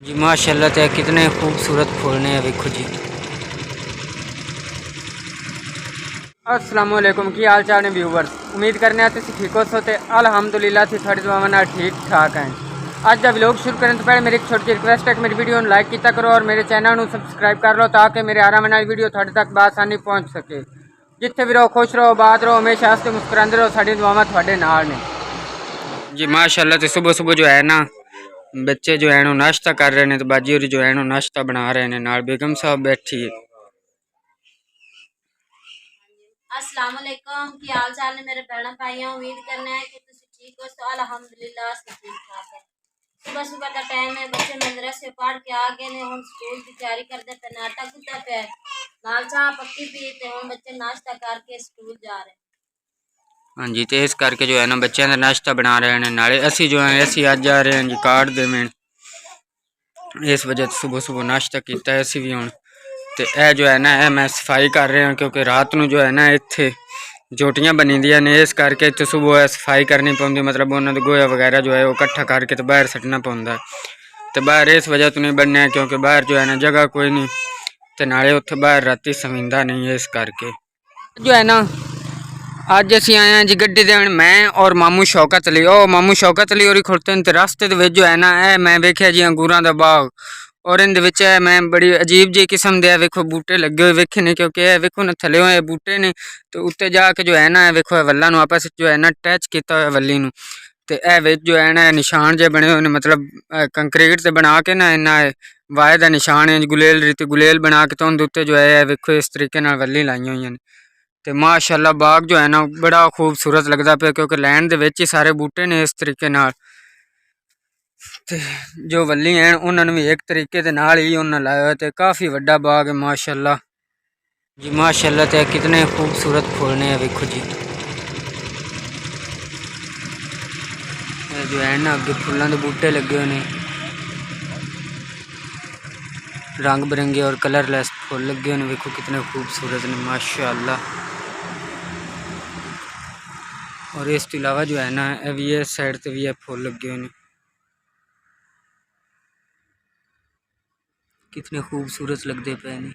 जी माशाल्लाह ते कितने खूबसूरत फूल ने वेखो जी। अस्सलाम वालेकुम की हाल चाल ने व्यूवर्स, उम्मीद करने तुसीं ठीक हो सो ते अल्हम्दुलिल्लाह सी थोड़ी दुआवां नाल ठीक ठाक हैं। अज दा व्लॉग शुरू करने तो पहले मेरी एक छोटी सी रिक्वेस्ट है कि मेरी वीडियो लाइक किया करो और मेरे चैनल को सबसक्राइब कर लो ताकि मेरे आने वाली वीडियो थोड़े तक बआसानी पहुँच सके। जिथे भी रहो खुश रहो, आबाद रहो, हमेशा हंसते मुस्कुराते रहो, साडी दुआवां थोड़े नाल ने। जी माशाल्लाह तो सुबह सुबह जो है ना बच्चे जो है नाश्ता कर रहे हैं, तो बाजी और जो है नाश्ता बना रहे हैं, नाल बेगम साहब बैठी है। अस्सलाम वालेकुम की हाल चाल ने मेरे भैन भाइयों, उम्मीद करना है कि तुम ठीक हो। तो अल्हम्दुलिल्लाह से ठीक ठाक है। सुबह सुबह का टाइम है, बच्चे मदरसे पढ़ के आ गए ने, हुण स्कूल की तैयारी करते पे, नाटक कुत्ता पे नाल चाह पक्की पी ते हुण बच्चे नाश्ता करके स्कूल जा रहे हैं। हाँ जी, तो इस करके जो है ना बच्चों का नाश्ता बना रहे हैं, नाले असी जो है असी अज जा रहे हैं जी कार्ड देवें, इस वजह से सुबह सुबह नाश्ता किया है असी भी हूँ। तो यह जो है ना मैं सफाई कर रहा क्योंकि रात को जो है ना इत्थे जोटियां बनी दियां ने, इस करके इतने सुबह सफाई करनी पौंदी, मतलब उन्होंने गोया वगैरह जो है वो इकट्ठा करके तो बाहर सटना पौंदा। तो बाहर इस वजह तो नहीं बनने क्योंकि बाहर जो है ना जगह कोई नहीं, तो नाले उत्थे बाहर राती समींदा नहीं है, इस करके जो है ना अज असी आए हैं जी गड्डी देन, मैं और मामू शौकत अली। ओ मामू शौकत अली और खड़ोते हैं रास्ते जो है ना मैं वेख्या जी अंगूरां दा बाग, और इन मैं बड़ी अजीब जी किस्म दे वेखो बूटे लगे हुए वेखे ने, क्योंकि वेखो ना थले हुए बूटे ने, तो उत्ते जाके जो है ना वेखो वल्ला आपस जो है ना टैच किया हुआ वली नूं, ते जो है ना निशान जे बने हुए, मतलब कंक्रीट से बना के ना इन्ना वाए का निशान है, गुलेल रीति गुलेल बना के, तो उनके उत्ते जो है वेखो इस तरीके नाल वली लाई हुई हैं। तो माशाअल्लाह बाग जो है ना बड़ा खूबसूरत लगता पे, क्योंकि लैंड दे विच ही सारे बूटे ने इस तरीके नाल, ते जो वली हैं उन्होंने भी एक तरीके दे नाल ही उन्होंने लाया हुआ, तो काफ़ी वड्डा बाग है माशाअल्लाह जी। माशाअल्लाह तो कितने खूबसूरत फूल ने वेखो जी। जो है ना अगे फुलों के बूटे लगे हुए हैं, रंग बिरंगे और कलरलैस फुल लगे हुए, वेखो कितने खूबसूरत ने माशाअल्लाह। और इस तो इलावा जो है ना भी इस साइड से भी फुल लगे हुए हैं, कितने खूबसूरत लगते पे ने।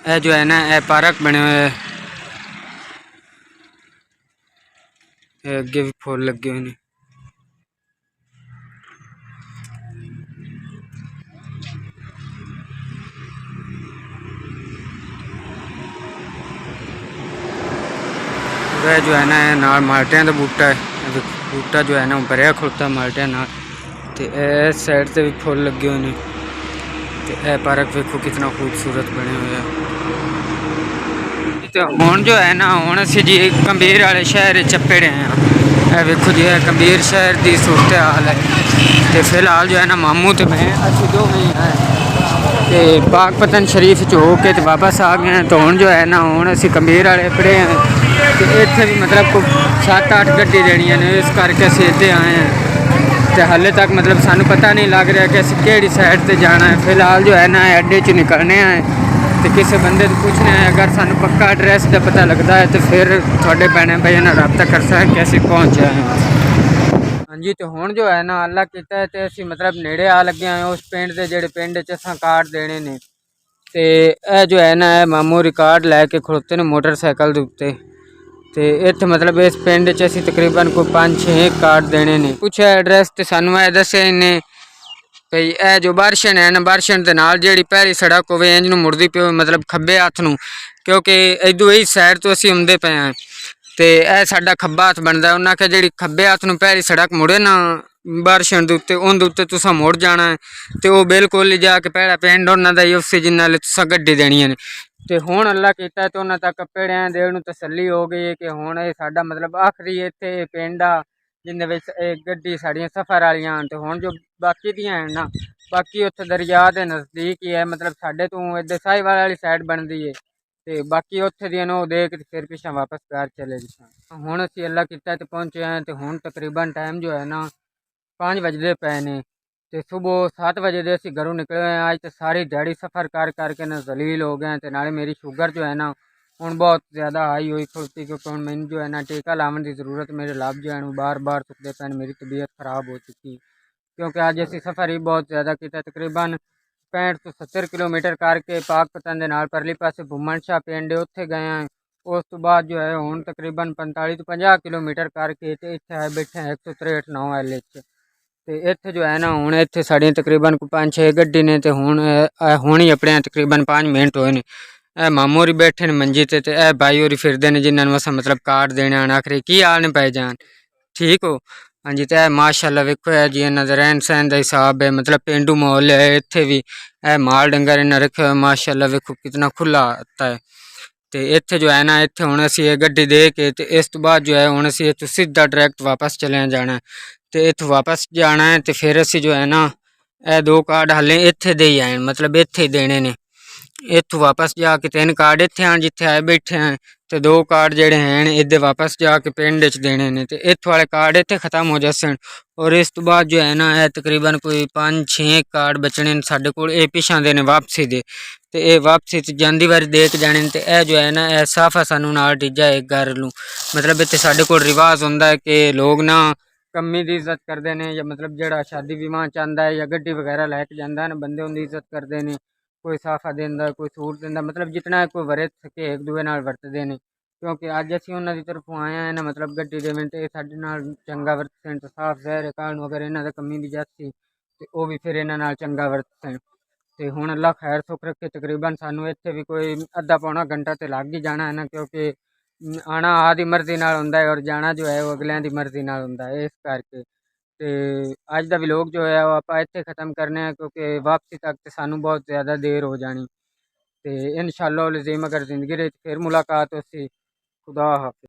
यह जो है ना पार्क बने हुए, अगे भी फुल लगे हुए हैं। वह जो है ना नाल माल्टियां का बूटा है, बूटा जो है ना भरिया खड़ोता माल्टियां नाल, ते इस साइड से भी फुल लगे हुए हैं। तो यह पार्क वेखो कितना खूबसूरत बने हुए हैं। तो हुण जो है ना हुण असीं जी गंभीर वाले शहर चप्पे रहे हैं, वेखो जी गंभीर शहर की सूरत हाल है। तो फिलहाल जो है ना मामू तो मैं असीं दो ही हैं, तो पाकपतन शरीफ च हो के वापस आ गए हैं। तो हुण जो है ना हुण असीं गंभीर वाले पड़े हैं, तो इत्थे भी मतलब 7-8 गड्डी देनियां ने, इस करके असीं इत्थे आए हैं। तो हाले तक मतलब सानू पता नहीं लग रहा कि असीं केड़ी साइड से जाना है। फिलहाल जो है ना अड्डे च निकलने हैं, तो किसी बंदे तो पूछना है, अगर सानू पक्का एड्रैस का पता लगता है तो फिर थोड़े भैन भाइयों नाल रब्ता कर सकते असीं पहुँच जाए। हाँ जी, तो हुण जो है ना अल्लाह कीता है, तो असीं मतलब नेड़े आ लगे हैं उस पिंड के, जिहड़े पिंड च असां कार्ड देने ने। तो यह जो है ना मामू रिकार्ड लैके खड़ोते ने मोटरसाइकिल के उत्ते, तो इत्थे मतलब इस पिंड च असीं तकरीबन कोई 5-6 कार्ड देने ने। कुछ एड्रैस तो सानू यह दस्सिया इन्हें भई यह जो बारशन है ना, बारशन के नाल जिहड़ी पहली सड़क होवे इंज नूं मुड़दी पई, मतलब खब्बे हत्थ नूं, क्योंकि इधरों इस साइड तो असीं आउंदे पे हैं, तो यह साडा खब्बा हत्थ बनता है। उन्हें आख्या जिहड़ी खब्बे हत्थ नूं पहली सड़क मुड़े ना बारशन दे उत्ते, उहदे उत्ते तुसां मुड़ जाना है, तो वो बिल्कुल ही जाके पहला पिंड उन्हां दा ही उसी जिन्ना तुसां गड्डी देनी है। तो हुण अल्लाह कीता तो उन्हां तक पेड़ियां देण नूं तसल्ली हो गई है कि हुण ये साडा मतलब आखिरी इत्थे पिंड आ जिंदे विच गड्डी साड़ियां सफ़र वालियां। तो हुण जो बाकी दियां हैं ना, बाकी उत्थे दरिया के नज़दीक ही है, मतलब साडे तो इधर साहिवाल वाली साइड बनती है, तो बाकी उत्थे दियां नूं देख के फिर पिछां वापस घर चले गए। हुण असीं अल्लाह कीता ते पहुंचे हैं, तो हुण तकरीबन टाइम जो है ना 5 बजते पे ने, तो सुबह 7 बजे दे असीं घरों निकले हैं। अज तो सारी दिहाड़ी सफ़र कर करके ना जलील हो गए हैं, तो नाले मेरी शुगर जो है ना हुण बहुत ज़्यादा हाई हुई खड़ोती, क्योंकि हुण मैनूं जो है ना टीका लाने की जरूरत, मेरे लभ जो है बार बार चुकते पे, मेरी तबीयत खराब हो चुकी। क्योंकि अज असी सफ़र ही बहुत ज़्यादा किया, तकरीबन 65 तो 70 किलोमीटर करके पाक पतन के नाल परली पासे भुमन शाह पिंड उत्थे गए हैं। उस तो बाद जो है हुण तकरीबन 45 तो 50 किलोमीटर करके ते इत्थे आए बैठे हैं 163 9 एल ते इत्थे जो है ना हुण इत्थे साड़ियां तकरीबन 5-6 गड्डी ने ते हुण ही अपने तकरीबन 5 मिनट होए ने। ए मामू होरी बैठे ने मंजी ते ए भाई होरी फिरदे ने जिन्हां नूं असां मतलब कार्ड देने आने आखरे की हाल ने भाई जान ठीक हो। हाँ जी, तो ए माशाअल्लाह वेखो है जी इन्हां दा रहन सहन दा हिसाब है, मतलब पेंडू माहौल है इत्थे भी। ए माल डंगर इन्हां रखे हुए माशाअल्लाह वेखो कितना खुला आता है। ते इत्थे जो है ना इत्थे हुण असीं ये गड्डी दे के ते इस तो बाद जो है हुण असीं इत्थों सीधा डायरैक्ट वापस चले जाना है। ते इत्थों वापस जाना है ते फिर असीं जो है ना ए 2 कार्ड हाले इत्थे दे ही आए, मतलब इत्थे ही देने ने। इत्थों वापस जाके 3 कार्ड इत्थे आन जिथे आए बैठे हैं ते 2 कार्ड जेड़े हैं इधर वापस जाके पिंड च देने ने ते इत्थों वाले कार्ड इत्थे खत्म हो जासन। और इस तो बाद जो है ना तकरीबन कोई 5-6 कार्ड बचने ने साडे कोल, ए पिछां दे ने वापसी दे ते ए वापसी च जांदी वारी दे के जाने ते ए जो है ना ए साफा सानू नाल टिज्जा एक घर लूं, मतलब इत्थे साडे कोल रिवाज हुंदा है कि लोग ना कम्मी दी इज्जत करदे ने, या मतलब जेड़ा शादी विवाह च आंदा है या गड्डी वगैरह लैके जांदा है ना बंदे उंदी इज्जत करदे ने। कोई साफा देंदा कोई सूट देंदा, मतलब जितना कोई वरत सके एक दूए नाल वरतदे ने। क्योंकि अज असीं उन्हां दी तरफों आए हैं ना मतलब गड्डी देवन ते साडे नाल चंगा वरतन ते साफ ज़ाहिर है कल नूं अगर इन्हां दा कम्मी दी जासी ते ओह भी फिर इन्हां नाल चंगा वरतन। ते हुण अल्लाह खैर सुख रखे, तकरीबन सानू इत्थे भी कोई अद्धा पौना घंटा ते लग ही जाना है ना, क्योंकि आना आदी मर्जी नाल हुंदा है और जाना जो है वो अगलियां दी मर्जी नाल हुंदा है। इस करके ते अज दा व्लॉग जो है वो आपां इत्थे ख़त्म करने हैं, क्योंकि वापसी तक ते सानू बहुत ज़्यादा देर हो जानी। ते इंशाअल्लाह अज़ीम अगर ज़िंदगी दे विच फिर मुलाकात होसी। खुदा हाफिज़।